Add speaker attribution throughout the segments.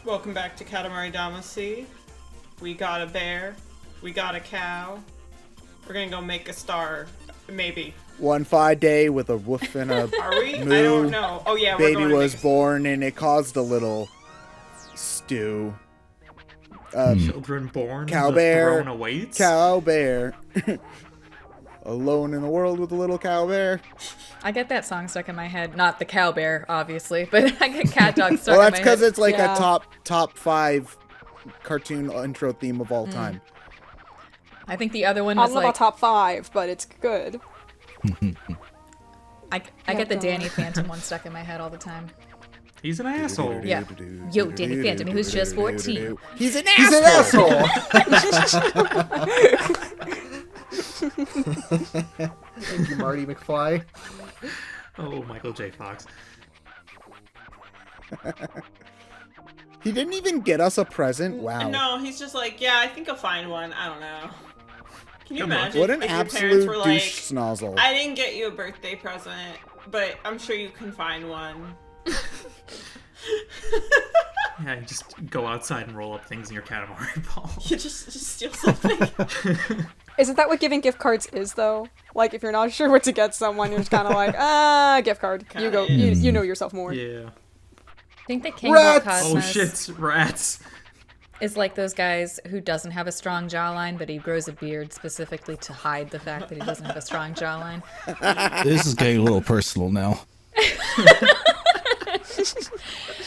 Speaker 1: Welcome back to Katamari Damacy. We got a bear. We got a cow. We're gonna go make a star. Maybe.
Speaker 2: One fine day with a woof and a
Speaker 1: Are we?
Speaker 2: moo,
Speaker 1: I don't know. Oh yeah, we're
Speaker 2: baby
Speaker 1: going to
Speaker 2: was
Speaker 1: make
Speaker 2: born and it caused a little stew.
Speaker 3: Children born,
Speaker 2: Cow
Speaker 3: the
Speaker 2: bear.
Speaker 3: throne awaits.
Speaker 2: Cow bear. Alone in the world with a little cow bear.
Speaker 4: I get that song stuck in my head. Not the cow bear, obviously, but I get cat dog stuck
Speaker 2: Well,
Speaker 4: in my
Speaker 2: that's
Speaker 4: head.
Speaker 2: because it's like
Speaker 4: Yeah.
Speaker 2: a top 5 cartoon intro theme of all time.
Speaker 4: I think the other one
Speaker 5: I
Speaker 4: was
Speaker 5: don't know
Speaker 4: like...
Speaker 5: about top 5, but it's good.
Speaker 4: I get the Danny Phantom one stuck in my head all the time.
Speaker 3: He's an asshole.
Speaker 4: Yeah. Yo, Danny Phantom, who's just 14.
Speaker 2: He's an
Speaker 6: He's an
Speaker 2: asshole.
Speaker 6: Thank you, Marty McFly.
Speaker 3: Oh, Michael J. Fox.
Speaker 2: He didn't even get us a present. Wow.
Speaker 1: No, he's just like, yeah, I think I'll find one. I don't know. Can you
Speaker 3: Come on.
Speaker 1: imagine
Speaker 2: What an
Speaker 1: if your parents
Speaker 2: absolute
Speaker 1: were
Speaker 2: douche
Speaker 1: like,
Speaker 2: snozzle.
Speaker 1: I didn't get you a birthday present, but I'm sure you can find one.
Speaker 3: Yeah, you just go outside and roll up things in your Katamari ball.
Speaker 1: You just steal something.
Speaker 5: Isn't that what giving gift cards is, though? Like, if you're not sure what to get someone, you're just kind of like, gift card. You go, you know yourself more.
Speaker 3: Yeah.
Speaker 4: I think that King
Speaker 6: Rats!
Speaker 3: Oh
Speaker 4: Cosmos
Speaker 3: shit, rats.
Speaker 4: is like those guys who doesn't have a strong jawline, but he grows a beard specifically to hide the fact that he doesn't have a strong jawline.
Speaker 7: This is getting a little personal now.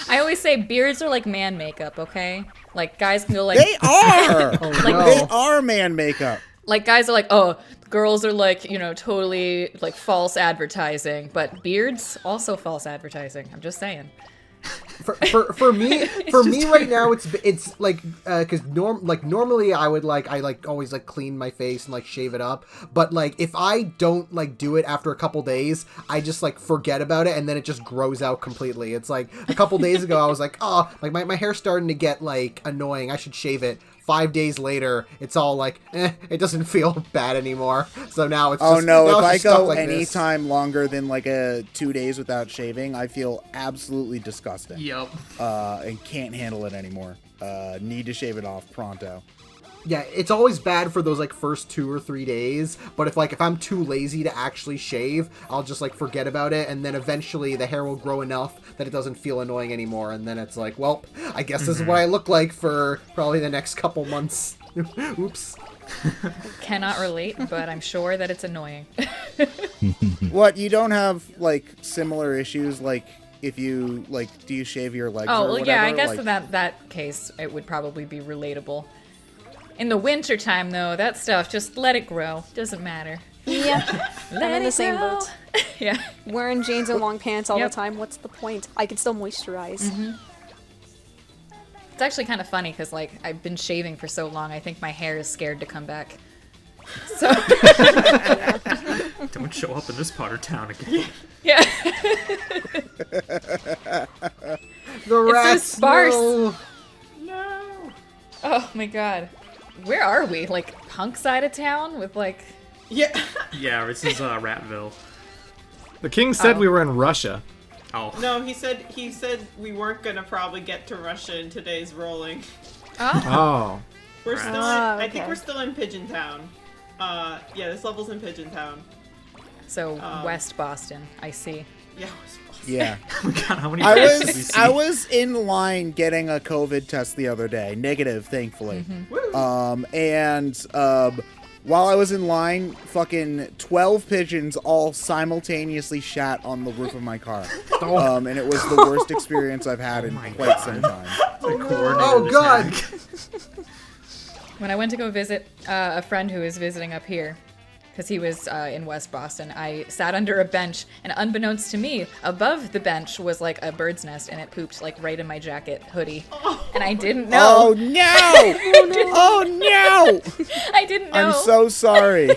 Speaker 4: I always say beards are like man makeup, okay? Like guys can go like...
Speaker 2: They are!
Speaker 6: no.
Speaker 2: They are man makeup.
Speaker 4: Like guys are like, oh, girls are like, totally like false advertising, but beards also false advertising. I'm just saying.
Speaker 6: For me right now it's like because normally I always clean my face and like shave it up, but like if I don't like do it after a couple days, I just like forget about it and then it just grows out completely. It's like a couple days ago I was like, oh, like my hair's starting to get like annoying, I should shave it. 5 days later, it's all like, it doesn't feel bad anymore. So now it's
Speaker 2: Oh
Speaker 6: just,
Speaker 2: no,
Speaker 6: now
Speaker 2: if
Speaker 6: it's
Speaker 2: I
Speaker 6: just stuff
Speaker 2: go
Speaker 6: like
Speaker 2: any
Speaker 6: this.
Speaker 2: time longer than like 2 days without shaving, I feel absolutely disgusting.
Speaker 3: Yup.
Speaker 2: And can't handle it anymore. Need to shave it off pronto.
Speaker 6: Yeah, it's always bad for those like first 2 or 3 days, but if I'm too lazy to actually shave, I'll just like forget about it, and then eventually the hair will grow enough that it doesn't feel annoying anymore, and then it's like, well, I guess this is what I look like for probably the next couple months. Oops.
Speaker 4: Cannot relate, but I'm sure that it's annoying.
Speaker 2: What, you don't have like similar issues like if you like do you shave your legs or
Speaker 4: Oh, well,
Speaker 2: whatever?
Speaker 4: yeah, I guess
Speaker 2: like,
Speaker 4: in that case, it would probably be relatable. In the winter time, though, that stuff, just let it grow. Doesn't matter.
Speaker 5: Yeah, I'm in the same
Speaker 4: grow.
Speaker 5: boat.
Speaker 4: Yeah.
Speaker 5: Wearing jeans and long pants all
Speaker 4: Yep.
Speaker 5: the time, what's the point? I can still moisturize.
Speaker 4: It's actually kind of funny because, like, I've been shaving for so long, I think my hair is scared to come back. So,
Speaker 3: Don't show up in this part of town again.
Speaker 4: yeah.
Speaker 6: The rats.
Speaker 4: sparse.
Speaker 6: No.
Speaker 1: No.
Speaker 4: Oh my god. Where are we? Like, punk side of town with, like...
Speaker 1: Yeah.
Speaker 3: Yeah, this is Ratville.
Speaker 8: The king said
Speaker 4: Oh.
Speaker 8: we were in Russia.
Speaker 3: Oh.
Speaker 1: No, he said we weren't gonna probably get to Russia in today's rolling.
Speaker 4: Oh.
Speaker 8: Oh.
Speaker 1: We're still in,
Speaker 5: Ah,
Speaker 1: I think
Speaker 5: okay.
Speaker 1: we're still in Pigeon Town. Yeah, this level's in Pigeon Town.
Speaker 4: So, West Boston, I see.
Speaker 1: Yeah.
Speaker 2: Yeah.
Speaker 3: Oh my god, how many
Speaker 2: I
Speaker 3: rats did we
Speaker 2: was
Speaker 3: see?
Speaker 2: I was in line getting a COVID test the other day. Negative, thankfully. While I was in line, fucking 12 pigeons all simultaneously shat on the roof of my car. And it was the worst experience I've had in quite some time.
Speaker 6: Oh god.
Speaker 4: When I went to go visit a friend who was visiting up here, because he was in West Boston, I sat under a bench, and unbeknownst to me, above the bench was like a bird's nest, and it pooped like right in my jacket hoodie. And I didn't know.
Speaker 2: Oh no! Oh no!
Speaker 4: I didn't know
Speaker 2: I'm so sorry.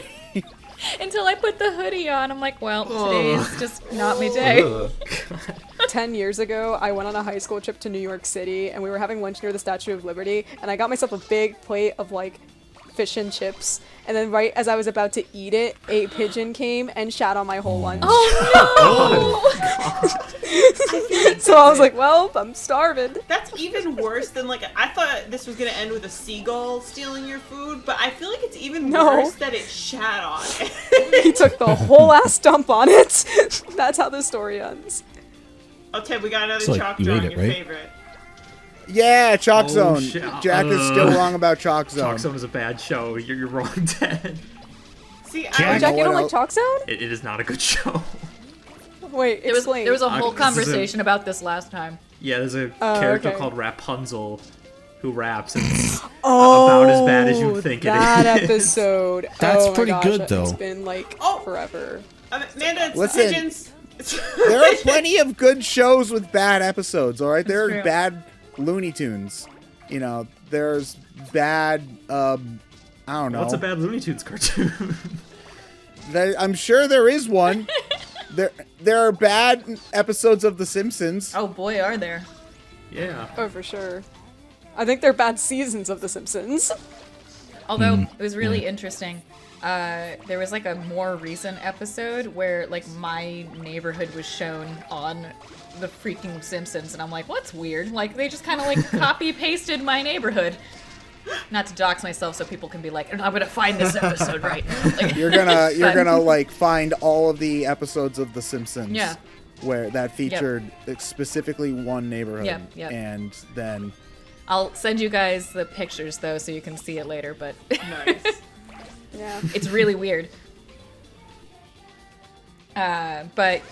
Speaker 4: until I put the hoodie on. I'm like, well, today is just not my day.
Speaker 5: 10 years ago, I went on a high school trip to New York City, and we were having lunch near the Statue of Liberty, and I got myself a big plate of, like, fish and chips, and then right as I was about to eat it, a pigeon came and shat on my whole lunch. So I was like, well, I'm starving.
Speaker 1: That's even worse than like I thought this was gonna end with a seagull stealing your food, but I feel like it's even worse that it shat on it.
Speaker 5: He took the whole ass dump on it. That's how the story ends.
Speaker 1: Okay, we got another
Speaker 7: So, like,
Speaker 1: chalk
Speaker 7: you
Speaker 1: drawing.
Speaker 7: ate it,
Speaker 1: Your
Speaker 7: right?
Speaker 1: favorite.
Speaker 2: Yeah, Chalk Zone.
Speaker 3: shit.
Speaker 2: Jack is still wrong about Chalk Zone.
Speaker 3: Chalk Zone is a bad show. You're wrong, Ted.
Speaker 1: See,
Speaker 2: Jack-
Speaker 1: I
Speaker 5: Jack, you don't
Speaker 2: what
Speaker 5: like Chalk Zone?
Speaker 3: It is not a good show.
Speaker 5: Wait, explain.
Speaker 4: There was a whole
Speaker 3: this is a-
Speaker 4: conversation about this last time.
Speaker 3: Yeah, there's a character
Speaker 5: okay.
Speaker 3: called Rapunzel who raps, and it's about as bad as you think it
Speaker 5: that
Speaker 3: is.
Speaker 5: episode.
Speaker 7: That's
Speaker 5: oh my
Speaker 7: pretty
Speaker 5: gosh,
Speaker 7: good, though.
Speaker 5: It's been like forever.
Speaker 1: Amanda, it's
Speaker 2: Listen.
Speaker 1: pigeons.
Speaker 2: There are plenty of good shows with bad episodes, all right? There
Speaker 4: That's
Speaker 2: are
Speaker 4: true.
Speaker 2: bad Looney Tunes. You know, there's bad, I don't know.
Speaker 3: What's a bad Looney Tunes cartoon?
Speaker 2: I'm sure there is one. There are bad episodes of The Simpsons.
Speaker 4: Oh boy, are there.
Speaker 3: Yeah.
Speaker 5: Oh, for sure. I think they're bad seasons of The Simpsons.
Speaker 4: Although it was really interesting. There was like a more recent episode where like my neighborhood was shown on the freaking Simpsons, and I'm like, what's weird? Like they just kind of like copy pasted my neighborhood. Not to dox myself, so people can be like, I'm gonna find this episode right now. Like,
Speaker 2: You're gonna
Speaker 4: but-
Speaker 2: like find all of the episodes of The Simpsons.
Speaker 4: Yeah.
Speaker 2: Where that featured specifically one neighborhood.
Speaker 4: Yep.
Speaker 2: And then
Speaker 4: I'll send you guys the pictures though, so you can see it later. But
Speaker 1: Nice.
Speaker 5: Yeah.
Speaker 4: it's really weird. But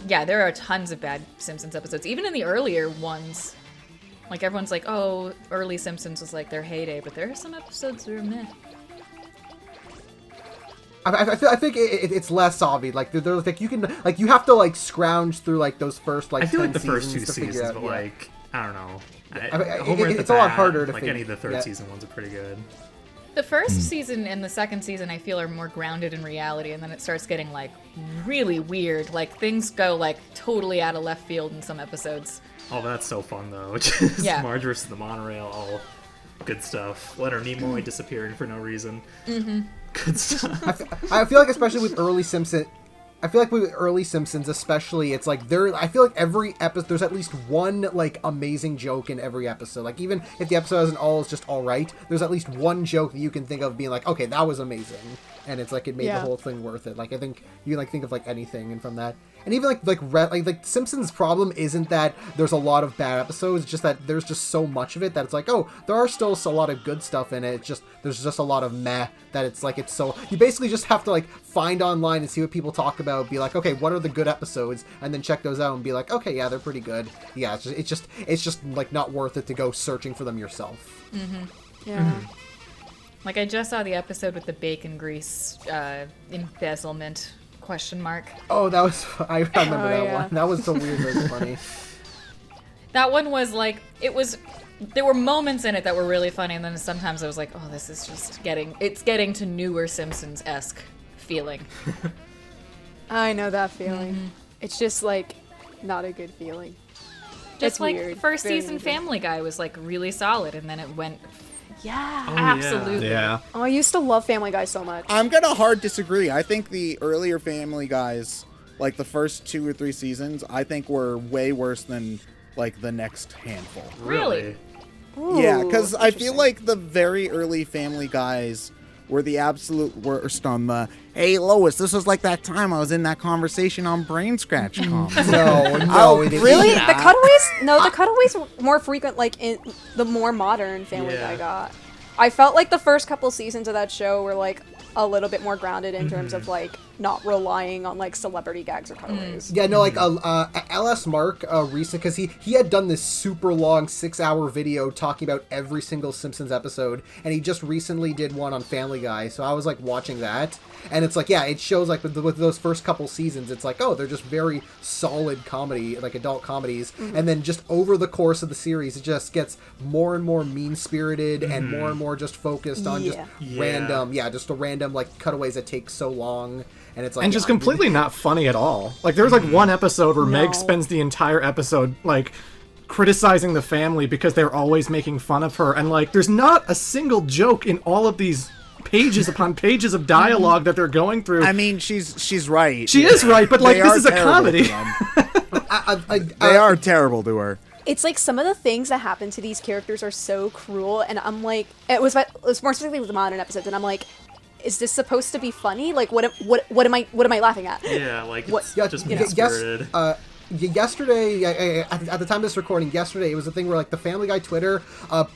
Speaker 4: yeah, there are tons of bad Simpsons episodes, even in the earlier ones. Like everyone's like, oh, early Simpsons was like their heyday, but there are some episodes that are meh.
Speaker 6: I think it's less obvious. Like there's like you can like you have to like scrounge through like those first like
Speaker 3: I feel
Speaker 6: 10
Speaker 3: like the first two
Speaker 6: seasons to figure
Speaker 3: seasons,
Speaker 6: out,
Speaker 3: but
Speaker 6: yeah.
Speaker 3: like I don't know.
Speaker 6: mean, it's a lot harder to
Speaker 3: like
Speaker 6: figure-
Speaker 3: any of the third
Speaker 6: yeah.
Speaker 3: season ones are pretty good.
Speaker 4: The first season and the second season, I feel, are more grounded in reality, and then it starts getting like really weird. Like things go like totally out of left field in some episodes.
Speaker 3: Oh, that's so fun though. Just
Speaker 4: Yeah.
Speaker 3: Marge versus the monorail, all good stuff. Leonard Nimoy disappearing for no reason. Mm-hmm. Good stuff.
Speaker 6: I feel like especially with early Simpsons, I feel like with early Simpsons especially, it's like I feel like every episode there's at least one like amazing joke in every episode. Like even if the episode isn't all is just all right, there's at least one joke that you can think of being like, okay, that was amazing, and it's like it made the whole thing worth it. Like I think you can like think of like anything and from that. And even like Simpsons' problem isn't that there's a lot of bad episodes, it's just that there's just so much of it that it's like, oh, there are still a lot of good stuff in it. It's just there's just a lot of meh that it's like it's so you basically just have to like find online and see what people talk about, be like, okay, what are the good episodes, and then check those out and be like, okay, yeah, they're pretty good. Yeah, it's just like not worth it to go searching for them yourself.
Speaker 5: Yeah.
Speaker 4: Like I just saw the episode with the bacon grease embezzlement question mark.
Speaker 6: Oh, that was I remember that
Speaker 5: yeah.
Speaker 6: one. That was so weird, but funny.
Speaker 4: That one was like there were moments in it that were really funny, and then sometimes I was like, oh, this is just getting to newer Simpsons-esque feeling.
Speaker 5: I know that feeling. It's just like not a good feeling.
Speaker 4: Just
Speaker 5: It's
Speaker 4: like
Speaker 5: weird.
Speaker 4: first
Speaker 5: Very
Speaker 4: season
Speaker 5: weird.
Speaker 4: Family Guy was like really solid, and then it went
Speaker 5: Yeah.
Speaker 4: absolutely.
Speaker 8: Yeah.
Speaker 5: Oh, I used to love Family Guy so much.
Speaker 2: I'm gonna hard disagree. I think the earlier Family Guys, like the first 2 or 3 seasons, I think were way worse than like the next handful.
Speaker 4: Really?
Speaker 2: Yeah,
Speaker 5: Ooh,
Speaker 2: because I feel
Speaker 5: interesting.
Speaker 2: like the very early Family Guys were the absolute worst on the, hey, Lois, this was like that time I was in that conversation on BrainScratch comms.
Speaker 6: No, it
Speaker 5: Really?
Speaker 6: isn't.
Speaker 5: The cutaways? No, the cutaways were more frequent, like in the more modern Family
Speaker 3: Yeah.
Speaker 5: Guy got. I felt like the first couple seasons of that show were like a little bit more grounded in terms of like not relying on like celebrity gags or cutaways.
Speaker 6: Yeah, no, like LS Mark recent because he had done this super long 6-hour video talking about every single Simpsons episode, and he just recently did one on Family Guy. So I was like watching that, and it's like yeah, it shows like with those first couple seasons, it's like oh, they're just very solid comedy, like adult comedies, and then just over the course of the series, it just gets more and more mean spirited and more just focused on just random, just a random like cutaways that take so long. And it's like
Speaker 8: And just completely not funny at all. Like there was like one episode where
Speaker 5: No.
Speaker 8: Meg spends the entire episode like criticizing the family because they're always making fun of her, and like there's not a single joke in all of these pages upon pages of dialogue that they're going through.
Speaker 2: I mean, she's right.
Speaker 8: She is right, but like
Speaker 2: They
Speaker 8: this
Speaker 2: are
Speaker 8: is a
Speaker 2: terrible
Speaker 8: comedy.
Speaker 2: to them. They are terrible to her.
Speaker 5: It's like some of the things that happen to these characters are so cruel, and I'm like, it was more specifically with the modern episodes, and I'm like, is this supposed to be funny? Like, what am I laughing at?
Speaker 3: Yeah, like
Speaker 5: What-
Speaker 3: it's
Speaker 6: Yeah,
Speaker 3: just
Speaker 5: you know.
Speaker 3: mean-spirited.
Speaker 6: Yesterday, at the time of this recording, yesterday it was a thing where like the Family Guy Twitter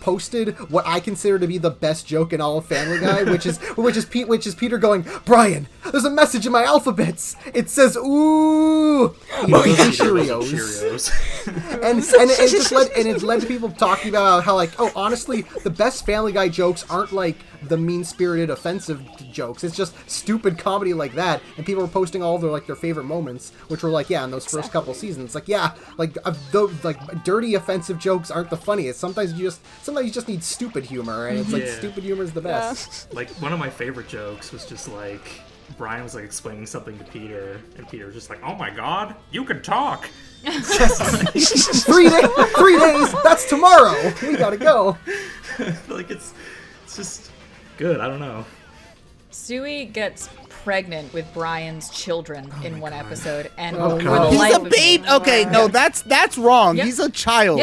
Speaker 6: posted what I consider to be the best joke in all of Family Guy, which is Peter going, Brian, there's a message in my alphabets. It says ooh, Cheerios. and it led to people talking about how like, oh, honestly, the best Family Guy jokes aren't like the mean-spirited, offensive jokes. It's just stupid comedy like that, and people were posting all their favorite moments, which were like, yeah, in those first couple seasons. Like, yeah, like those like dirty, offensive jokes aren't the funniest. Sometimes you just need stupid humor, and it's like
Speaker 3: Yeah.
Speaker 6: stupid humor is the best.
Speaker 3: Like, one of my favorite jokes was just like, Brian was like explaining something to Peter, and Peter was just like, "Oh my God, you can talk."
Speaker 6: 3 days. That's tomorrow. We gotta go.
Speaker 3: Like it's just good. I don't know.
Speaker 4: Stewie gets pregnant with Brian's children in one episode, and
Speaker 6: Oh,
Speaker 4: for
Speaker 6: God.
Speaker 4: the
Speaker 2: He's
Speaker 4: life
Speaker 2: a
Speaker 4: of me-
Speaker 2: babe. Okay, no, that's wrong.
Speaker 4: Yep.
Speaker 2: He's a child.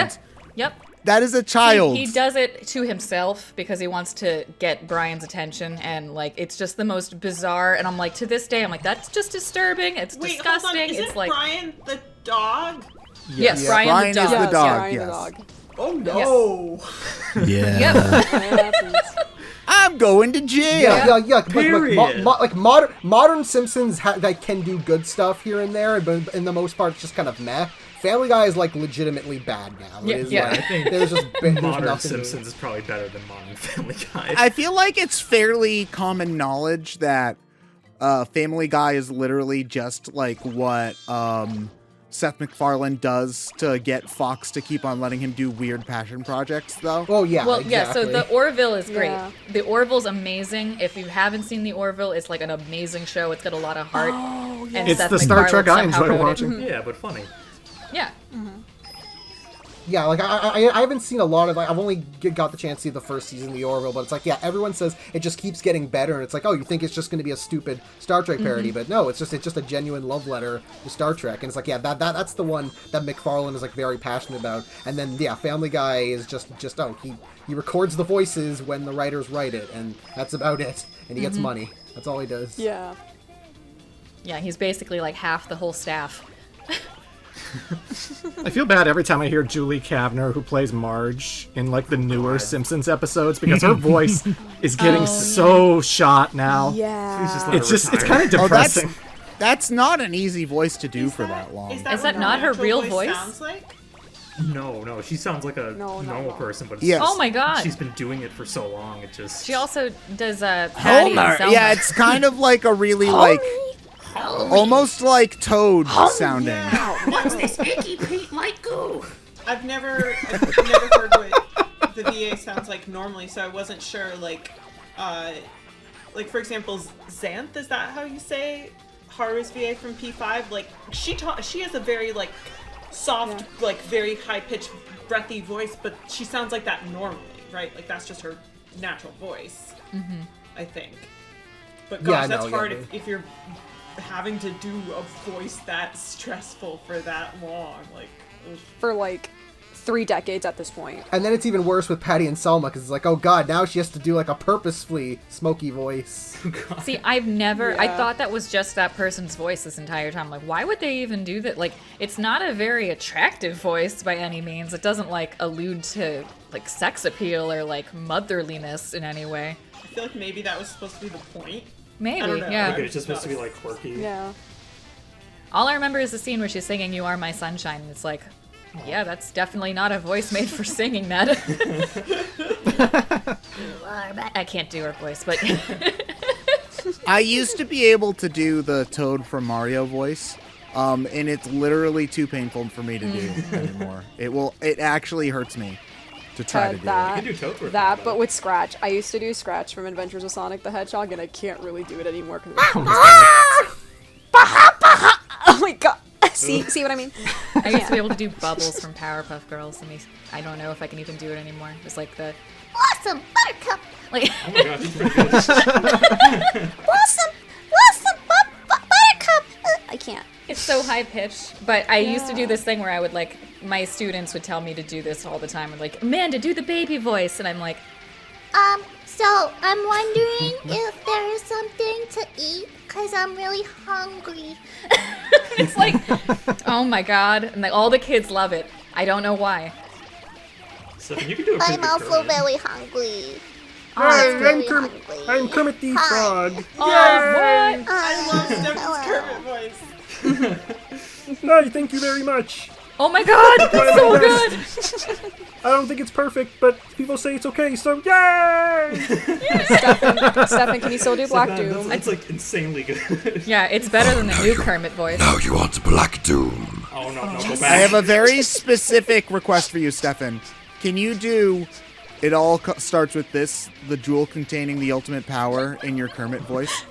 Speaker 4: Yep.
Speaker 2: That is a child.
Speaker 4: He does it to himself because he wants to get Brian's attention, and like it's just the most bizarre. And I'm like, to this day, I'm like, that's just disturbing. It's
Speaker 1: Wait,
Speaker 4: disgusting.
Speaker 1: hold on. Isn't
Speaker 4: it's like,
Speaker 1: Brian the dog?
Speaker 4: yes,
Speaker 2: Yeah,
Speaker 4: Brian,
Speaker 2: Brian
Speaker 4: the
Speaker 2: is
Speaker 4: dog.
Speaker 2: the dog.
Speaker 5: Brian
Speaker 2: yes.
Speaker 5: the dog.
Speaker 1: Oh no!
Speaker 7: Yeah.
Speaker 4: Yep.
Speaker 5: That happens.
Speaker 2: I'm going to jail.
Speaker 6: Yeah.
Speaker 3: Period.
Speaker 6: Like modern Simpsons can do good stuff here and there, but in the most part, it's just kind of meh. Family Guy is like legitimately bad now.
Speaker 4: Yeah,
Speaker 6: It is
Speaker 4: yeah.
Speaker 6: like,
Speaker 3: I think
Speaker 6: there's
Speaker 3: Modern
Speaker 6: nothing.
Speaker 3: Simpsons is probably better than Modern Family Guy.
Speaker 2: I feel like it's fairly common knowledge that Family Guy is literally just like what Seth MacFarlane does to get Fox to keep on letting him do weird passion projects, though.
Speaker 6: Oh yeah.
Speaker 4: Well,
Speaker 6: exactly.
Speaker 4: yeah, so the Orville is great.
Speaker 5: Yeah.
Speaker 4: The Orville's amazing. If you haven't seen the Orville, it's like an amazing show. It's got a lot of heart.
Speaker 5: Oh,
Speaker 4: And
Speaker 8: It's
Speaker 4: Seth
Speaker 8: the Star Trek I
Speaker 4: MacFarlane somehow
Speaker 8: enjoy
Speaker 4: wrote it.
Speaker 8: watching.
Speaker 3: Yeah, but funny.
Speaker 4: Yeah.
Speaker 6: Yeah, like I haven't seen a lot of. Like, I've only got the chance to see the first season of the Orville, but it's like, yeah, everyone says it just keeps getting better, and it's like, oh, you think it's just going to be a stupid Star Trek parody, but no, it's just a genuine love letter to Star Trek, and it's like, yeah, that's the one that MacFarlane is like very passionate about, and then yeah, Family Guy is just oh, he records the voices when the writers write it, and that's about it, and he gets money. That's all he does.
Speaker 5: Yeah.
Speaker 4: Yeah, he's basically like half the whole staff.
Speaker 8: I feel bad every time I hear Julie Kavner, who plays Marge in like the newer Simpsons episodes, because her voice is getting so shot now.
Speaker 5: Yeah.
Speaker 8: It's kind of
Speaker 2: Oh,
Speaker 8: depressing.
Speaker 2: that's not an easy voice to do for that long.
Speaker 1: Is
Speaker 4: Is
Speaker 1: what
Speaker 4: that not her
Speaker 1: natural
Speaker 4: real voice?
Speaker 1: Sounds like?
Speaker 3: No, she sounds like a
Speaker 5: No,
Speaker 3: normal
Speaker 5: no.
Speaker 3: person, but it's
Speaker 2: Yes.
Speaker 4: Oh my god.
Speaker 3: she's been doing it for so long. It just
Speaker 4: She also does Patty and
Speaker 2: Homer.
Speaker 4: Selma.
Speaker 2: Yeah, it's kind of like a really like almost like Toad sounding.
Speaker 9: What's this icky Pete like goo?
Speaker 1: I've never heard what the VA sounds like normally, so I wasn't sure. Like for example, Xanth, is that how you say Haru's VA from P5? Like she has a very like soft, like very high pitched, breathy voice, but she sounds like that normally, right? Like that's just her natural voice. I think. But gosh,
Speaker 6: Yeah,
Speaker 1: that's
Speaker 6: no,
Speaker 1: hard
Speaker 6: yeah,
Speaker 1: if you're having to do a voice that stressful for that long. Like, ugh.
Speaker 5: For like 3 decades at this point.
Speaker 6: And then it's even worse with Patty and Selma, because it's like, oh god, now she has to do like a purposefully smoky voice.
Speaker 4: See, I've never. I
Speaker 5: Yeah.
Speaker 4: thought that was just that person's voice this entire time. Like, why would they even do that? Like, it's not a very attractive voice by any means. It doesn't like allude to like sex appeal or like motherliness in any way.
Speaker 1: I feel like maybe that was supposed to be the point. I
Speaker 4: Maybe,
Speaker 1: don't know.
Speaker 4: yeah.
Speaker 3: Like, it's just supposed to be like quirky.
Speaker 5: Yeah.
Speaker 4: All I remember is the scene where she's singing "You Are My Sunshine," and it's like, yeah, that's definitely not a voice made for singing that. I can't do her voice, but
Speaker 2: I used to be able to do the Toad from Mario voice, and it's literally too painful for me to do anymore. It actually hurts me to try to do it.
Speaker 5: that,
Speaker 3: You can do Toadstool,
Speaker 5: that,
Speaker 3: though.
Speaker 5: but with Scratch. I used to do Scratch from Adventures of Sonic the Hedgehog, and I can't really do it anymore because. Oh my god! See what I mean?
Speaker 4: I used to be able to do Bubbles from Powerpuff Girls, and I don't know if I can even do it anymore. It's like the
Speaker 10: Blossom, Buttercup.
Speaker 4: Like,
Speaker 3: Oh my god, he's pretty good.
Speaker 10: Blossom, Buttercup. I can't.
Speaker 4: it's so high pitched. But I used to do this thing where I would like, my students would tell me to do this all the time. Like, Amanda, do the baby voice. And I'm like,
Speaker 10: So I'm wondering if there is something to eat, cause I'm really hungry.
Speaker 4: it's like, oh my god. And like all the kids love it. I don't know why.
Speaker 3: Stefan, you can do a pretty
Speaker 10: I'm
Speaker 3: good
Speaker 10: also
Speaker 3: Kermit.
Speaker 10: very hungry.
Speaker 8: Hi,
Speaker 10: really hungry.
Speaker 8: I'm Kermit the
Speaker 10: Hi.
Speaker 8: Frog.
Speaker 4: Oh, what?
Speaker 1: I love Stefan's
Speaker 10: Hello.
Speaker 1: Kermit voice.
Speaker 8: No, thank you very much.
Speaker 4: Oh my god, that's so good.
Speaker 8: I don't think it's perfect, but people say it's okay, so yay!
Speaker 5: Stefan, can you still do Black
Speaker 3: Stefan,
Speaker 5: Doom?
Speaker 3: That's like insanely good.
Speaker 4: Yeah, it's better than the new Kermit voice.
Speaker 11: Now you want Black Doom.
Speaker 3: Oh no, go
Speaker 2: I
Speaker 3: back.
Speaker 2: have a very specific request for you, Stefan. Can you do it all starts with this, the jewel containing the ultimate power in your Kermit voice?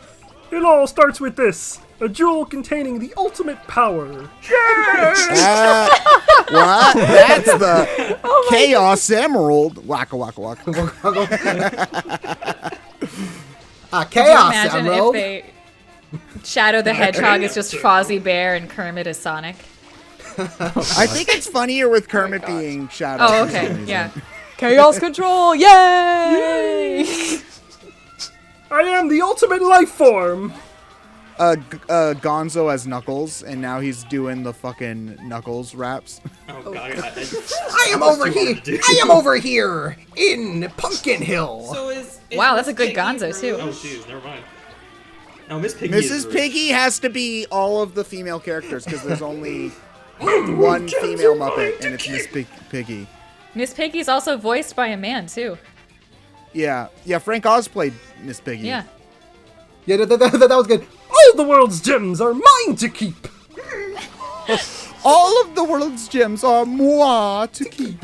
Speaker 8: It all starts with this. A jewel containing the ultimate power.
Speaker 2: What? That's the Chaos Emerald. Waka waka waka.
Speaker 4: Could you
Speaker 6: Chaos
Speaker 4: imagine
Speaker 6: Emerald.
Speaker 4: if they Shadow the Hedgehog is just Fozzie Bear and Kermit is Sonic?
Speaker 2: I think it's funnier with Kermit being Shadow.
Speaker 4: Oh,
Speaker 2: for some
Speaker 4: okay,
Speaker 2: reason.
Speaker 4: yeah.
Speaker 5: Chaos Control! Yay!
Speaker 8: I am the ultimate life form.
Speaker 2: Gonzo as Knuckles, and now he's doing the fucking Knuckles raps.
Speaker 3: Oh god,
Speaker 6: I am over here. I am over here in Pumpkin Hill.
Speaker 1: So is
Speaker 4: Wow, that's
Speaker 1: Miss
Speaker 4: a good
Speaker 1: Piggy
Speaker 4: Gonzo, too.
Speaker 3: Oh jeez, never mind. No, Miss Piggy.
Speaker 2: Mrs.
Speaker 3: is
Speaker 2: Piggy has to be all of the female characters because there's only one female Muppet, and it's Miss Piggy.
Speaker 4: Miss Piggy's also voiced by a man, too.
Speaker 2: Yeah, Frank Oz played Miss Piggy.
Speaker 4: Yeah.
Speaker 6: Yeah, that was good.
Speaker 8: All the world's gems are mine to keep.
Speaker 2: All of the world's gems are moi to keep.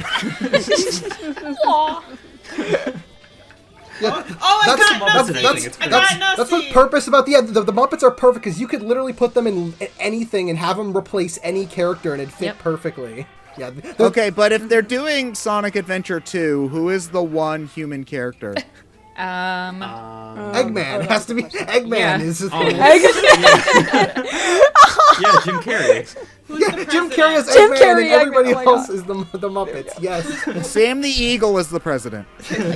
Speaker 1: Oh, I got Nussie! I got Nussie!
Speaker 6: That's the purpose about the Muppets are perfect because you could literally put them in anything and have them replace any character and it'd fit
Speaker 4: Yep.
Speaker 6: perfectly. Yeah.
Speaker 2: Okay, but if they're doing Sonic Adventure 2, who is the one human character?
Speaker 6: Eggman has to be. Eggman
Speaker 4: Yeah.
Speaker 6: is.
Speaker 3: Yeah, Jim Carrey.
Speaker 6: Yeah, Jim Carrey is
Speaker 5: Jim
Speaker 6: Eggman
Speaker 5: Carrey,
Speaker 6: and everybody
Speaker 5: Eggman, oh my
Speaker 6: else is the Muppets. Yes.
Speaker 2: Sam the Eagle is the president.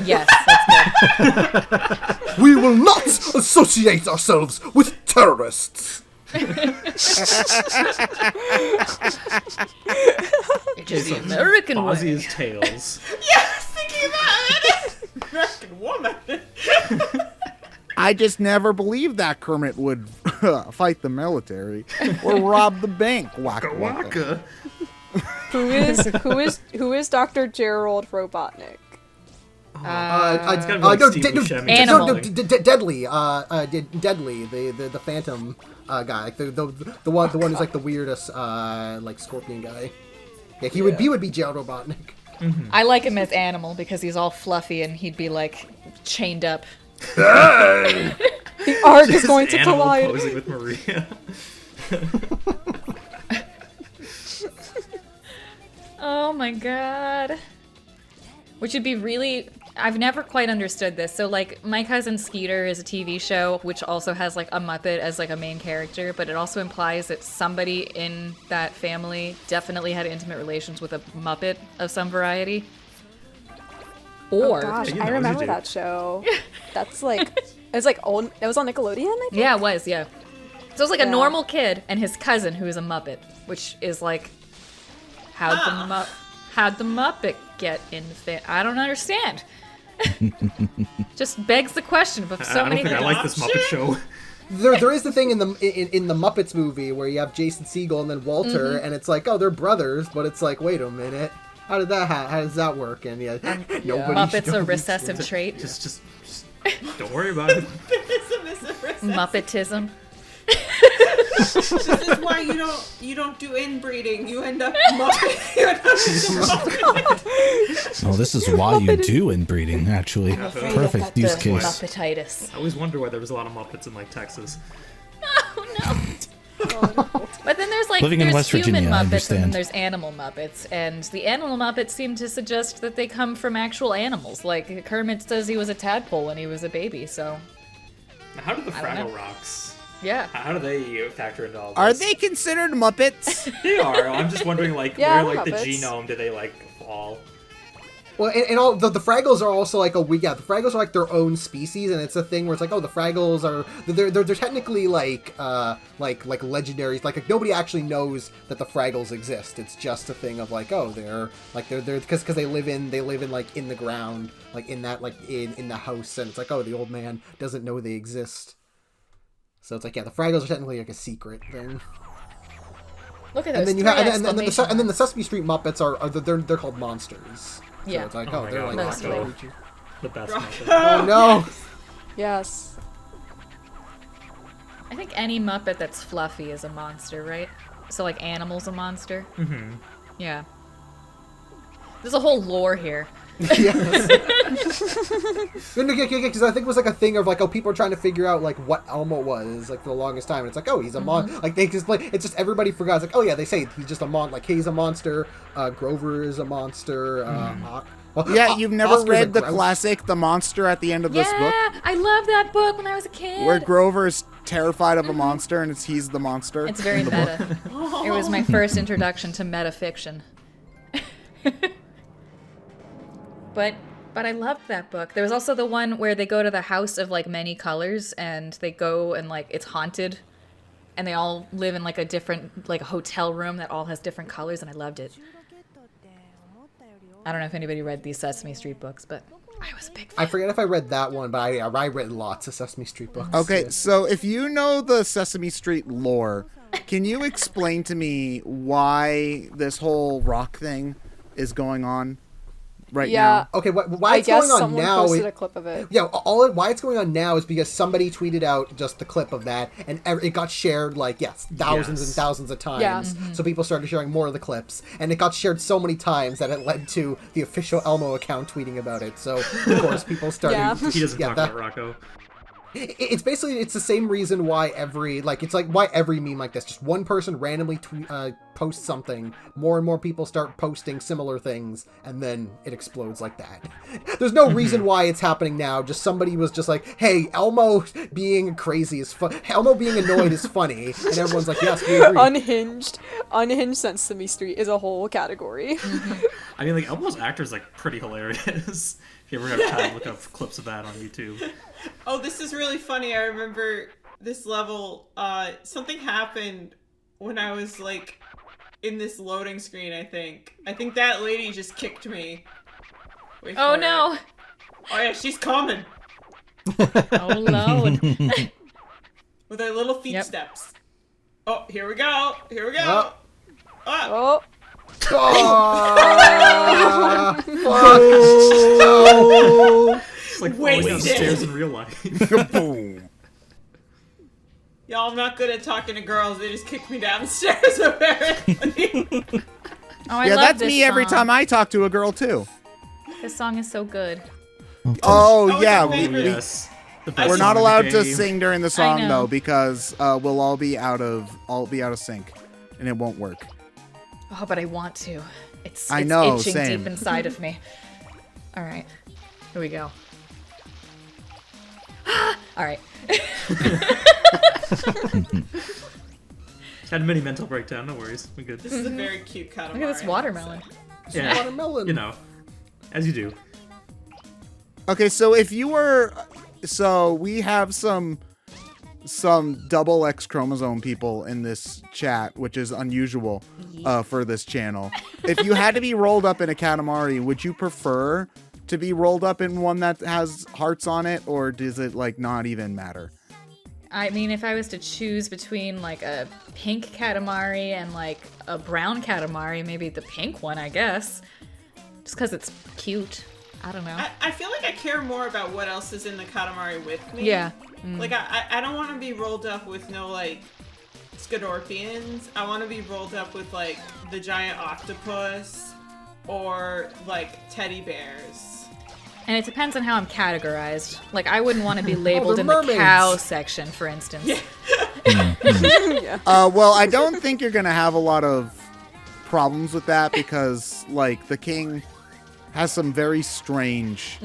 Speaker 4: Yes, that's good.
Speaker 6: We will not associate ourselves with terrorists.
Speaker 4: It is the American
Speaker 3: Fozzie
Speaker 4: way.
Speaker 3: is Tails.
Speaker 1: Yes, thinking about it! American woman!
Speaker 2: I just never believed that Kermit would fight the military or rob the bank. Waka waka.
Speaker 5: Who is Dr. Gerald Robotnik?
Speaker 3: It's gotta be like Steve Buscemi.
Speaker 4: Animal.
Speaker 6: Deadly, Deadly, the Phantom guy, like the one who's like the weirdest, like scorpion guy. Yeah, he would be Gerald Robotnik.
Speaker 4: I like him as Animal because he's all fluffy and he'd be like chained up.
Speaker 5: The arc is going to
Speaker 3: Animal
Speaker 5: collide.
Speaker 3: posing with Maria.
Speaker 4: Oh my god. Which would be really... I've never quite understood this. So, like, My Cousin Skeeter is a TV show which also has, like, a Muppet as, like, a main character, but it also implies that somebody in that family definitely had intimate relations with a Muppet of some variety.
Speaker 5: Oh
Speaker 4: Or...
Speaker 5: gosh,
Speaker 3: you know
Speaker 5: I
Speaker 3: as you
Speaker 5: remember
Speaker 3: do.
Speaker 5: that show. That's like, it was like old. It was on Nickelodeon, I think.
Speaker 4: Yeah, it was, yeah. So it was like a
Speaker 5: Yeah.
Speaker 4: normal kid and his cousin who is a Muppet, which is like... How'd the Muppet get in the family? I don't understand. Just begs the question of so
Speaker 3: I don't
Speaker 4: many
Speaker 3: think I
Speaker 4: things.
Speaker 3: like this Muppet show.
Speaker 6: There is the thing in the Muppets movie where you have Jason Segel and then Walter, and it's like, oh, they're brothers, but it's like, wait a minute, how does that work? And yeah, nobody.
Speaker 4: Muppet's a recessive trait.
Speaker 3: Just don't worry about it.
Speaker 4: Muppetism.
Speaker 1: This is why you don't do inbreeding. You end up Muppet. You end up as a Muppet.
Speaker 7: No, this is why you do inbreeding, actually. Perfect use case.
Speaker 4: Muppetitis.
Speaker 3: I always wonder why there was a lot of Muppets in like Texas.
Speaker 4: Oh no. But then there's like
Speaker 7: Living in
Speaker 4: there's
Speaker 7: West
Speaker 4: human
Speaker 7: Virginia, I
Speaker 4: Muppets and then
Speaker 7: understand.
Speaker 4: there's animal Muppets, and the animal Muppets seem to suggest that they come from actual animals. Like Kermit says he was a tadpole when he was a baby, so
Speaker 3: Now, how do the
Speaker 4: I don't know.
Speaker 3: Fraggle Rocks?
Speaker 4: yeah.
Speaker 3: How do they factor into all this?
Speaker 2: Are they considered Muppets?
Speaker 3: They are. I'm just wondering, like,
Speaker 5: Yeah,
Speaker 3: where like the
Speaker 5: Muppets.
Speaker 3: genome do they like fall?
Speaker 6: Well, and all the Fraggles are also like the Fraggles are like their own species, and it's a thing where it's like, oh, the Fraggles are they're technically like legendaries. Like nobody actually knows that the Fraggles exist. It's just a thing of like, oh, they're because they live in like in the ground, like in that like in the house, and it's like, oh, the old man doesn't know they exist. So it's like, yeah, the Fraggles are technically like a secret thing.
Speaker 4: Look at those
Speaker 6: And then you
Speaker 4: three
Speaker 6: have and then the
Speaker 4: exclamation
Speaker 6: Sesame Street Muppets are they're called monsters.
Speaker 4: Yeah.
Speaker 6: So it's like,
Speaker 3: Oh
Speaker 6: oh,
Speaker 3: my
Speaker 6: they're
Speaker 3: God,
Speaker 6: like
Speaker 4: That's
Speaker 3: Rocco.
Speaker 4: sweet.
Speaker 3: The best
Speaker 1: Rocco.
Speaker 3: Muppet.
Speaker 6: oh no.
Speaker 5: Yes.
Speaker 4: I think any Muppet that's fluffy is a monster, right? So like Animal's a monster. Mm-hmm. Yeah. There's a whole lore here.
Speaker 6: Yes. Because I think it was like a thing of like, oh, people are trying to figure out like what Elmo was like for the longest time. And it's like, oh, he's a like they just like it's just everybody forgot. It's like, oh yeah, they say he's just a like he's a monster. Grover is a monster.
Speaker 2: Yeah, you've never
Speaker 6: Oscar's
Speaker 2: read
Speaker 6: a
Speaker 2: the
Speaker 6: grouse.
Speaker 2: classic The Monster at the end of this book?
Speaker 4: Yeah, I loved that book when I was a kid.
Speaker 2: Where Grover is terrified of a monster and he's the monster.
Speaker 4: It's very meta. It was my first introduction to metafiction. But I loved that book. There was also the one where they go to the house of like many colors and they go and like it's haunted and they all live in like a different like a hotel room that all has different colors and I loved it. I don't know if anybody read these Sesame Street books, but I was a big fan.
Speaker 6: I forget if I read that one, but I read lots of Sesame Street books.
Speaker 2: Okay, so if you know the Sesame Street lore, can you explain to me why this whole rock thing is going on right
Speaker 5: Yeah.
Speaker 2: now?
Speaker 6: Okay, why
Speaker 5: I
Speaker 6: it's
Speaker 5: guess
Speaker 6: going on
Speaker 5: someone
Speaker 6: now?
Speaker 5: posted a clip of it.
Speaker 6: Yeah, why it's going on now is because somebody tweeted out just the clip of that, and it got shared like thousands and thousands of times.
Speaker 5: Yeah.
Speaker 6: So people started sharing more of the clips, and it got shared so many times that it led to the official Elmo account tweeting about it. So of course people started.
Speaker 5: Yeah.
Speaker 3: He doesn't talk about Rocco.
Speaker 6: It's basically it's the same reason why every meme like this, just one person randomly posts something, more and more people start posting similar things, and then it explodes like that. There's no reason why it's happening now. Just somebody was just like, "Hey, Elmo being crazy is fun. Elmo being annoyed is funny," and everyone's like, "Yes, we agree."
Speaker 5: Unhinged Sesame Street is a whole category.
Speaker 3: I mean, like Elmo's actor is like pretty hilarious. If you ever have time, look up clips of that on YouTube.
Speaker 1: Oh, this is really funny. I remember this level. Something happened when I was like in this loading screen. I think that lady just kicked me. Wait
Speaker 4: Oh
Speaker 1: for
Speaker 4: no!
Speaker 1: it. Oh yeah, she's coming
Speaker 4: Oh Lord!
Speaker 1: with her little feet
Speaker 4: Yep.
Speaker 1: steps. Oh, here we go. Here we go.
Speaker 6: Oh.
Speaker 1: Ah.
Speaker 5: Oh.
Speaker 6: Oh, fuck.
Speaker 3: It's like
Speaker 1: Wait,
Speaker 3: falling
Speaker 1: wait.
Speaker 3: downstairs in real life.
Speaker 2: Boom.
Speaker 1: Y'all, I'm not good at talking to girls. They just kicked me downstairs apparently.
Speaker 4: Oh, I
Speaker 2: Yeah,
Speaker 4: love
Speaker 2: that's
Speaker 4: this
Speaker 2: me every
Speaker 4: song.
Speaker 2: time I talk to a girl too.
Speaker 4: This song is so good.
Speaker 2: Oh
Speaker 1: it's
Speaker 2: yeah,
Speaker 1: a favorite.
Speaker 3: Yes. The best
Speaker 2: we're not
Speaker 3: song in the
Speaker 2: allowed to
Speaker 3: game.
Speaker 2: sing during the song
Speaker 4: know.
Speaker 2: though because we'll all be out of sync, and it won't work.
Speaker 4: Oh, but I want to. It's
Speaker 2: I know,
Speaker 4: itching
Speaker 2: same.
Speaker 4: deep inside of me. All right, here we go. All right.
Speaker 3: Had a mini mental breakdown. No worries. We good.
Speaker 1: This is a very cute Katamari.
Speaker 4: Look at this watermelon.
Speaker 3: Yeah.
Speaker 6: Watermelon.
Speaker 3: You know, as you do.
Speaker 2: Okay, so if you were, so we have some double X chromosome people in this chat, which is unusual for this channel. If you had to be rolled up in a Katamari, would you prefer to be rolled up in one that has hearts on it, or does it like not even matter?
Speaker 4: I mean, if I was to choose between like a pink Katamari and like a brown Katamari, maybe the pink one, I guess. Just because it's cute. I don't know.
Speaker 1: I feel like I care more about what else is in the Katamari with me.
Speaker 4: Yeah.
Speaker 1: Like, I don't want to be rolled up with no, like, Skadorpians. I want to be rolled up with, like, the giant octopus or, like, teddy bears.
Speaker 4: And it depends on how I'm categorized. Like, I wouldn't want to be labeled
Speaker 6: the
Speaker 4: in the
Speaker 6: mermaids.
Speaker 4: cow section, for instance.
Speaker 2: Well, I don't think you're gonna have a lot of problems with that because, like, the king has some very strange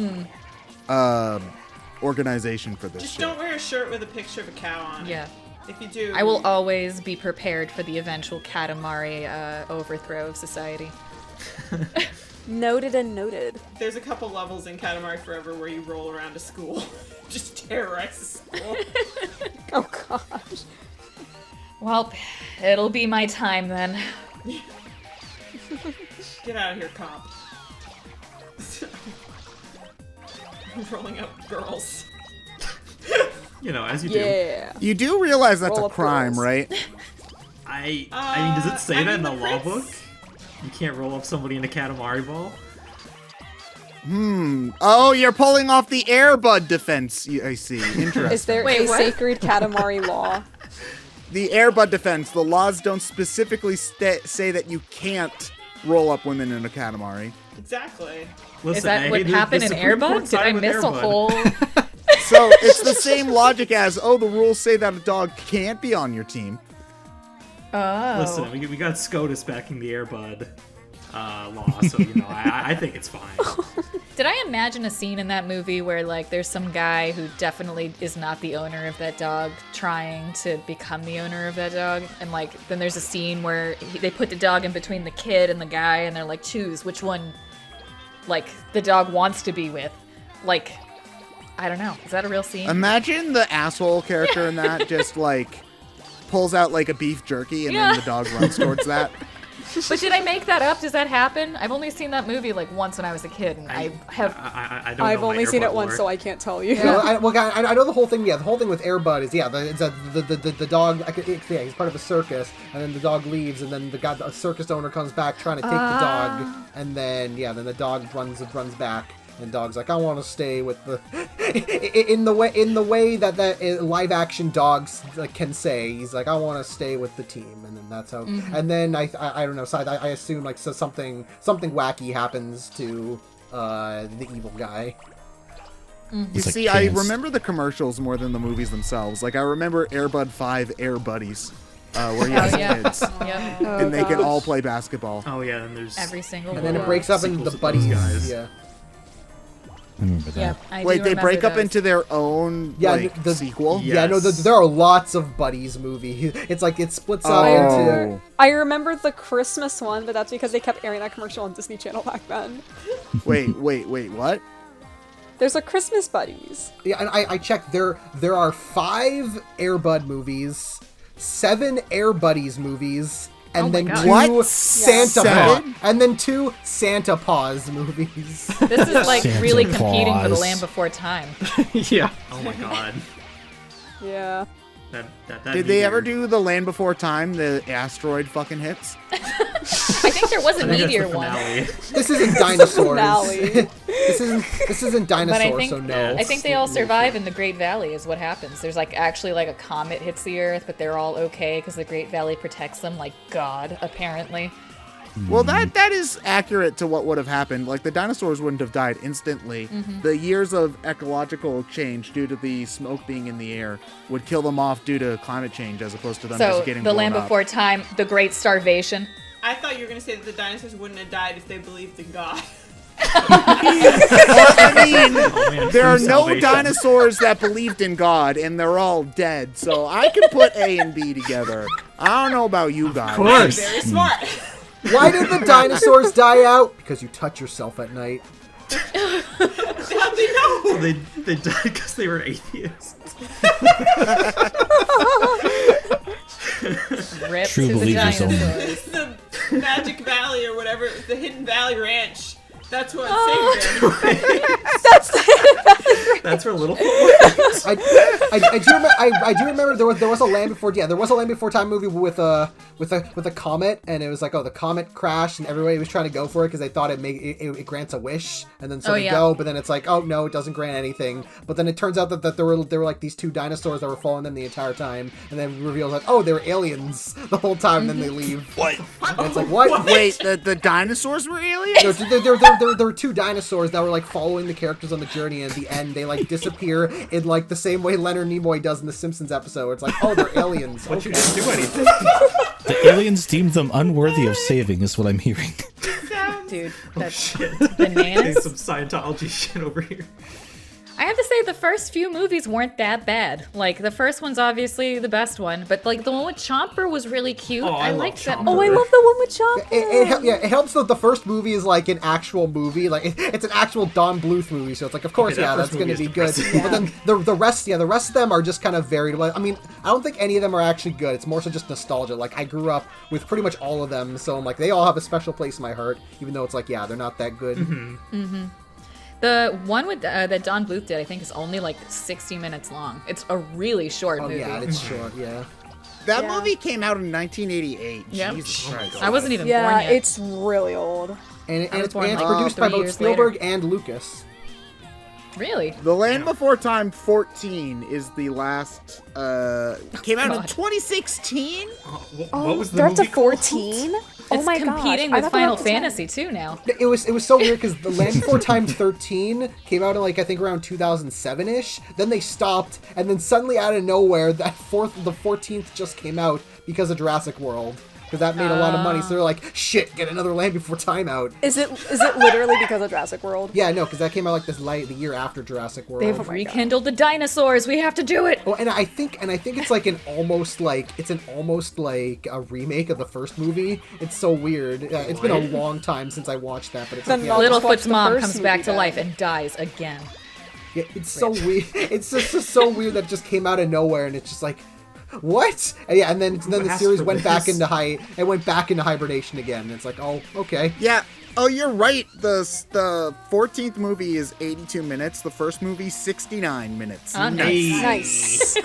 Speaker 2: organization for this.
Speaker 1: Just
Speaker 2: shit.
Speaker 1: don't wear a shirt with a picture of a cow on it.
Speaker 4: Yeah.
Speaker 1: If you do,
Speaker 4: I will always be prepared for the eventual Katamari overthrow of society.
Speaker 5: Noted and noted.
Speaker 1: There's a couple levels in Katamari Forever where you roll around a school, just terrorize the school.
Speaker 5: Oh gosh.
Speaker 4: Well, it'll be my time then.
Speaker 1: Get out of here, cop. Rolling up girls.
Speaker 3: You know, as you do.
Speaker 5: Yeah.
Speaker 2: You do realize that's
Speaker 5: Roll
Speaker 2: a
Speaker 5: up
Speaker 2: crime,
Speaker 5: girls.
Speaker 2: right?
Speaker 3: I mean, does it say
Speaker 1: I
Speaker 3: that in the
Speaker 1: mean,
Speaker 3: law
Speaker 1: the
Speaker 3: book?
Speaker 1: prince-
Speaker 3: You can't roll up somebody in a Katamari ball?
Speaker 2: Oh, you're pulling off the Airbud defense. I see. Interesting.
Speaker 5: Is there
Speaker 4: Wait,
Speaker 5: a
Speaker 4: what?
Speaker 5: sacred Katamari law?
Speaker 2: The Airbud defense. The laws don't specifically say that you can't roll up women in a Katamari.
Speaker 1: Exactly.
Speaker 3: Listen,
Speaker 4: Is that
Speaker 3: I
Speaker 4: what
Speaker 3: hated
Speaker 4: happened
Speaker 3: the
Speaker 4: in
Speaker 3: Supreme Court
Speaker 4: Airbud? Did
Speaker 3: side
Speaker 4: I
Speaker 3: with
Speaker 4: miss a
Speaker 3: Airbud.
Speaker 4: whole...
Speaker 2: So it's the same logic as, oh, the rules say that a dog can't be on your team.
Speaker 4: Oh.
Speaker 3: Listen, we got SCOTUS backing the Airbud law, so, you know, I think it's fine.
Speaker 4: Did I imagine a scene in that movie where, like, there's some guy who definitely is not the owner of that dog trying to become the owner of that dog? And, like, then there's a scene where they put the dog in between the kid and the guy, and they're like, choose which one, like, the dog wants to be with. Like, I don't know. Is that a real scene?
Speaker 2: Imagine the asshole character in that just, like, pulls out, like, a beef jerky and
Speaker 4: Yeah.
Speaker 2: then the dog runs towards that.
Speaker 4: But did I make that up? Does that happen? I've only seen that movie, like, once when I was a kid, and I have...
Speaker 3: I don't know
Speaker 5: I've
Speaker 3: my
Speaker 5: only seen
Speaker 3: Airbud
Speaker 5: it once,
Speaker 3: lore.
Speaker 5: so I can't tell you.
Speaker 6: No, I know the whole thing. Yeah, the whole thing with Airbud is the dog. He's part of a circus, and then the dog leaves, and then the circus owner comes back trying to take the dog, and then the dog runs back. And dog's like, I want to stay with the in the way that live action dogs can say. He's like, I want to stay with the team, and then that's how. And then I don't know. So I assume like so something wacky happens to the evil guy.
Speaker 2: You
Speaker 7: It's like
Speaker 2: see, I
Speaker 7: Chance.
Speaker 2: remember the commercials more than the movies themselves. Like, I remember Airbud 5 Air Buddies, where he has
Speaker 4: Oh, yeah.
Speaker 2: kids,
Speaker 4: Yep.
Speaker 2: and they can all play basketball.
Speaker 3: Oh, yeah, and there's...
Speaker 4: Every single
Speaker 6: And then it
Speaker 4: one.
Speaker 6: breaks up into the
Speaker 3: Sequels to those
Speaker 6: buddies.
Speaker 3: guys.
Speaker 6: Yeah.
Speaker 7: I remember that.
Speaker 4: Yeah, I
Speaker 2: Wait,
Speaker 4: do
Speaker 2: they
Speaker 4: remember
Speaker 2: break up
Speaker 4: those.
Speaker 2: into their own, like,
Speaker 6: the
Speaker 2: sequel?
Speaker 3: Yeah.
Speaker 6: Yeah, no,
Speaker 3: Yes.
Speaker 6: there are lots of buddies movie. It's like it splits up
Speaker 2: Oh.
Speaker 6: into.
Speaker 5: I remember the Christmas one, but that's because they kept airing that commercial on Disney Channel back then.
Speaker 2: Wait, what?
Speaker 5: There's a Christmas Buddies.
Speaker 6: Yeah, and I checked. There are 5 Airbud movies, 7 Air Buddies movies, and
Speaker 4: Oh my
Speaker 6: then
Speaker 4: God.
Speaker 6: 2
Speaker 2: What?
Speaker 6: Santa
Speaker 2: Seven?
Speaker 6: Paw, and then 2 Santa Paws movies.
Speaker 4: This is like
Speaker 7: Santa
Speaker 4: really competing for the
Speaker 7: Claus.
Speaker 4: Land Before Time.
Speaker 8: Yeah.
Speaker 3: Oh my god.
Speaker 5: Yeah.
Speaker 3: That
Speaker 2: Did they ever do The Land Before Time, the asteroid fucking hits?
Speaker 4: I think there was a
Speaker 3: I think that's
Speaker 4: meteor
Speaker 3: the
Speaker 4: one.
Speaker 3: finale.
Speaker 6: This isn't dinosaurs.
Speaker 5: finale.
Speaker 6: this isn't
Speaker 4: But I
Speaker 6: dinosaurs,
Speaker 4: think
Speaker 6: so no.
Speaker 4: I think they all survive in the Great Valley is what happens. There's like actually like a comet hits the Earth, but they're all okay because the Great Valley protects them like God, apparently.
Speaker 2: Well, that is accurate to what would have happened. Like, the dinosaurs wouldn't have died instantly. The years of ecological change due to the smoke being in the air would kill them off due to climate change as opposed to them
Speaker 4: So
Speaker 2: just getting
Speaker 4: the
Speaker 2: blown
Speaker 4: Land
Speaker 2: up.
Speaker 4: Before Time, the Great Starvation.
Speaker 1: I thought you were going to say that the dinosaurs wouldn't have died if they believed in God.
Speaker 2: I mean,
Speaker 3: Oh, man,
Speaker 2: there are
Speaker 3: true
Speaker 2: no
Speaker 3: salvation.
Speaker 2: dinosaurs that believed in God, and they're all dead. So I can put A and B together. I don't know about you guys.
Speaker 8: Of course.
Speaker 1: Very smart.
Speaker 6: Why did the dinosaurs die out? Because you touch yourself at night.
Speaker 1: How'd they know?
Speaker 3: They died because they were atheists.
Speaker 4: Rip
Speaker 7: True
Speaker 4: to the
Speaker 7: believers only.
Speaker 4: dinosaurs.
Speaker 1: It's the Magic Valley or whatever, the Hidden Valley Ranch. That's what saved them.
Speaker 3: That's for little.
Speaker 6: I do remember there was a Land Before there was a Land Before Time movie with a comet, and it was like, oh, the comet crashed and everybody was trying to go for it because they thought it grants a wish, and then so they go, but then it's like, oh no, it doesn't grant anything. But then it turns out that there were like these 2 dinosaurs that were following them the entire time, and then reveals like, oh, they were aliens the whole time, and then they leave.
Speaker 2: What?
Speaker 6: And it's like, what?
Speaker 2: Wait, the dinosaurs were aliens?
Speaker 6: There were 2 dinosaurs that were like following the characters on the journey, and at the end they like disappear in like the same way Leonard Nimoy does in the Simpsons episode where it's like, oh, they're aliens.
Speaker 3: But you
Speaker 6: Okay.
Speaker 3: didn't do anything.
Speaker 7: The aliens deemed them unworthy of saving, is what I'm hearing.
Speaker 4: Dude, that's
Speaker 3: Shit.
Speaker 4: bananas.
Speaker 3: Some Scientology shit over here.
Speaker 4: I have to say the first few movies weren't that bad. Like the first one's obviously the best one, but like the one with Chomper was really cute.
Speaker 3: Oh, I love
Speaker 4: liked that
Speaker 3: Chomper.
Speaker 4: movie.
Speaker 5: Oh, I love the one with Chomper.
Speaker 6: It helps that the first movie is like an actual movie, like it's an actual Don Bluth movie, so it's like, of course,
Speaker 3: Okay, that
Speaker 6: yeah,
Speaker 3: first
Speaker 6: that's going to
Speaker 3: movie
Speaker 6: be
Speaker 3: is
Speaker 6: good.
Speaker 3: depressing.
Speaker 6: But then the rest of them are just kind of varied. Well, I mean, I don't think any of them are actually good. It's more so just nostalgia. Like I grew up with pretty much all of them, so I'm like, they all have a special place in my heart, even though it's like, yeah, they're not that good.
Speaker 4: The one with that Don Bluth did, I think, is only like 60 minutes long. It's a really short
Speaker 6: Oh
Speaker 4: movie.
Speaker 6: yeah, it's short. Yeah.
Speaker 2: That
Speaker 5: Yeah.
Speaker 2: movie came out in 1988.
Speaker 4: Yep.
Speaker 2: Jesus Christ.
Speaker 4: I wasn't even
Speaker 5: Yeah,
Speaker 4: born yet.
Speaker 5: it's really old.
Speaker 6: And
Speaker 4: I was
Speaker 6: it's
Speaker 4: born, like,
Speaker 6: produced by
Speaker 4: 3
Speaker 6: both
Speaker 4: years
Speaker 6: Spielberg and Lucas.
Speaker 4: Really?
Speaker 2: The Land Before Time 14 is the last. Came out in
Speaker 4: God.
Speaker 2: 2016.
Speaker 3: What was the
Speaker 5: They're up to
Speaker 3: movie called?
Speaker 5: 14? Oh
Speaker 4: It's
Speaker 5: my gosh.
Speaker 4: competing
Speaker 5: I
Speaker 4: with
Speaker 5: thought they were
Speaker 4: Final
Speaker 5: up to 10.
Speaker 4: Fantasy too now.
Speaker 6: It was so weird because the Land Before Time 13 came out in like I think around 2007ish. Then they stopped, and then suddenly out of nowhere, the 14th just came out because of Jurassic World. Because that made a lot of money, so they're like, shit, get another Land Before Time out.
Speaker 5: Is it literally because of Jurassic World?
Speaker 6: Yeah, no, because that came out like the year after Jurassic World.
Speaker 4: They've rekindled the dinosaurs. We have to do it.
Speaker 6: Oh, and I think it's like an almost like a remake of the first movie. It's so weird. It's been a long time since I watched that, but it's
Speaker 5: Then
Speaker 6: like,
Speaker 5: I'll just watch
Speaker 4: Littlefoot's
Speaker 5: the
Speaker 4: mom
Speaker 5: first
Speaker 4: comes
Speaker 5: movie
Speaker 4: back to
Speaker 5: then.
Speaker 4: life and dies again.
Speaker 6: yeah, it's so weird. It's just so weird that it just came out of nowhere, and it's just like, what? And yeah, and then the
Speaker 3: asked
Speaker 6: series
Speaker 3: for
Speaker 6: went back
Speaker 3: this?
Speaker 6: into hibernation again. And it's like, oh, okay.
Speaker 2: Yeah. Oh, you're right. The 14th movie is 82 minutes. The first movie 69 minutes.
Speaker 4: Oh, nice.
Speaker 5: Nice.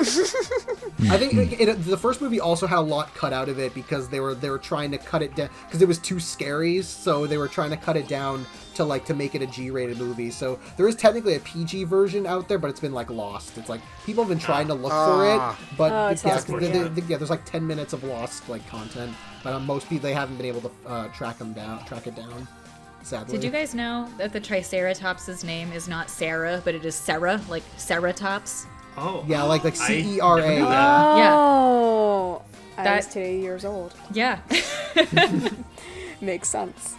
Speaker 6: I think the first movie also had a lot cut out of it because they were trying to cut it down because it was too scary, so they were trying to cut it down to make it a G-rated movie. So there is technically a PG version out there, but it's been like lost. It's like people have been trying to look for it, but
Speaker 5: Oh, it's lost, yeah.
Speaker 6: there's like 10 minutes of lost like content. But on most people, they haven't been able to track it down. Sadly.
Speaker 4: Did you guys know that the Triceratops' name is not Sarah, but it is Sarah, like Ceratops?
Speaker 3: Oh.
Speaker 6: Yeah, like
Speaker 3: I never knew
Speaker 6: CERA.
Speaker 3: that.
Speaker 5: Oh. I
Speaker 4: That-
Speaker 5: was 2 years old.
Speaker 4: Yeah.
Speaker 5: Makes sense.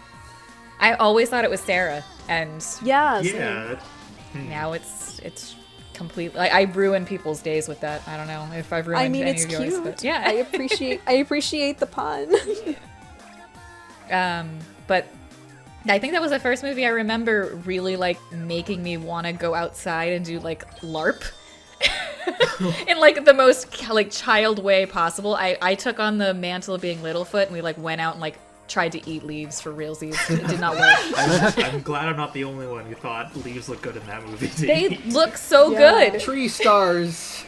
Speaker 4: I always thought it was Sarah, and
Speaker 5: Yeah. same.
Speaker 3: Yeah.
Speaker 4: now it's completely like I ruin people's days with that. I don't know if I've ruined
Speaker 5: I mean,
Speaker 4: any
Speaker 5: it's
Speaker 4: of yours,
Speaker 5: cute.
Speaker 4: but yeah.
Speaker 5: I appreciate the pun.
Speaker 4: But I think that was the first movie I remember really like making me want to go outside and do like LARP. In like the most like child way possible. I took on the mantle of being Littlefoot and we like went out and like tried to eat leaves for realsies. It did not work.
Speaker 3: I'm glad I'm not the only one who thought leaves look good in that movie. to
Speaker 4: They
Speaker 3: eat.
Speaker 4: look so
Speaker 5: Yeah.
Speaker 4: good.
Speaker 6: Tree stars.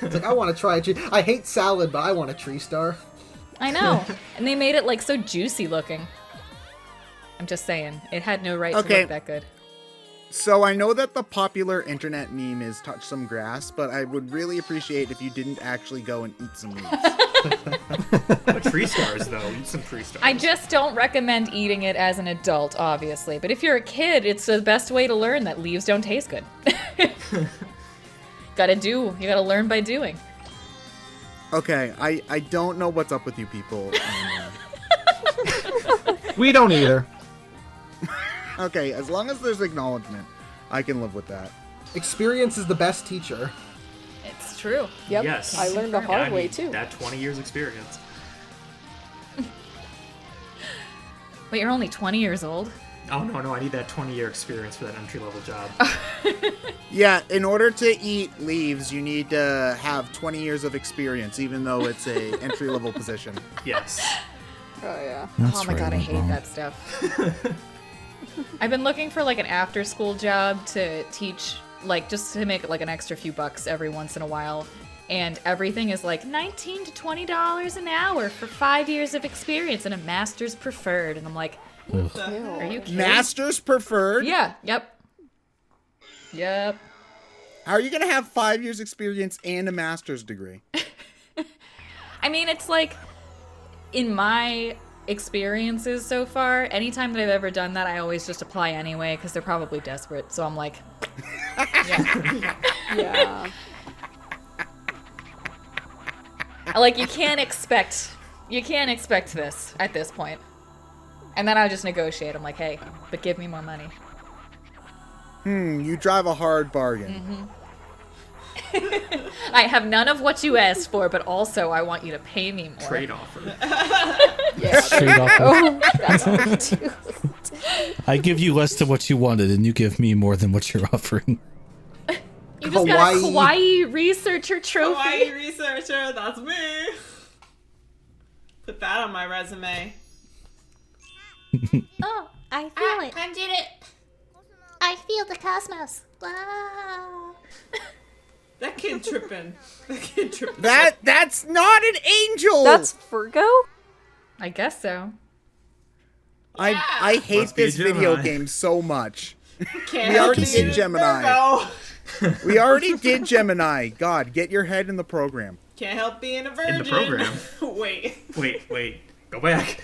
Speaker 6: It's like, I want to try a tree. I hate salad, but I want a tree star.
Speaker 4: I know. And they made it like so juicy looking. I'm just saying. It had no right to
Speaker 2: Okay.
Speaker 4: look that good.
Speaker 2: So I know that the popular internet meme is touch some grass, but I would really appreciate if you didn't actually go and eat some leaves.
Speaker 3: But tree stars, though. Eat some tree stars.
Speaker 4: I just don't recommend eating it as an adult, obviously. But if you're a kid, it's the best way to learn that leaves don't taste good. You gotta learn by doing.
Speaker 2: Okay, I don't know what's up with you people.
Speaker 8: We don't either.
Speaker 2: Okay, as long as there's acknowledgement, I can live with that.
Speaker 6: Experience is the best teacher.
Speaker 4: It's true.
Speaker 5: Yep.
Speaker 3: Yes.
Speaker 5: I learned the
Speaker 3: Yeah,
Speaker 5: hard
Speaker 3: I
Speaker 5: way
Speaker 3: need
Speaker 5: too.
Speaker 3: That 20 years experience.
Speaker 4: Wait, you're only 20 years old?
Speaker 3: Oh, no, I need that 20-year experience for that entry-level job.
Speaker 2: Yeah, in order to eat leaves, you need to have 20 years of experience, even though it's a entry-level position.
Speaker 3: Yes.
Speaker 5: Oh yeah.
Speaker 7: That's
Speaker 4: Oh my
Speaker 7: where
Speaker 4: god, I
Speaker 7: went
Speaker 4: hate
Speaker 7: wrong.
Speaker 4: that stuff. I've been looking for like an after-school job to teach, like just to make like an extra few bucks every once in a while. And everything is like $19 to $20 an hour for 5 years of experience and a master's preferred. And I'm like, are you kidding?
Speaker 2: Master's preferred?
Speaker 4: Yeah, yep. Yep.
Speaker 2: How are you going to have 5 years experience and a master's degree?
Speaker 4: I mean, it's like, in my experiences so far, anytime that I've ever done that, I always just apply anyway, because they're probably desperate. So I'm like, yeah.
Speaker 5: Yeah.
Speaker 4: Like, you can't expect this at this point. And then I would just negotiate. I'm like, hey, but give me more money.
Speaker 2: You drive a hard bargain.
Speaker 4: I have none of what you asked for, but also I want you to pay me more.
Speaker 3: Trade offer.
Speaker 7: Straight off.
Speaker 5: Oh, that's not too.
Speaker 7: I give you less than what you wanted, and you give me more than what you're offering.
Speaker 4: You just got a kawaii researcher trophy.
Speaker 1: Kawaii researcher, that's me. Put that on my resume.
Speaker 10: Oh, I feel it.
Speaker 9: I did it.
Speaker 10: I feel the cosmos. Wow.
Speaker 1: That kid tripping.
Speaker 2: That's not an angel.
Speaker 5: That's Virgo?
Speaker 4: I guess so.
Speaker 2: I hate
Speaker 3: Must be
Speaker 2: this video
Speaker 3: Gemini.
Speaker 2: game so much.
Speaker 1: Can't
Speaker 2: We already
Speaker 1: help
Speaker 2: did
Speaker 1: it.
Speaker 2: Gemini.
Speaker 1: Virgo.
Speaker 2: We already did Gemini. God, get your head in the program.
Speaker 1: Can't help being a virgin.
Speaker 3: In the program.
Speaker 1: Wait.
Speaker 3: Wait. Go back.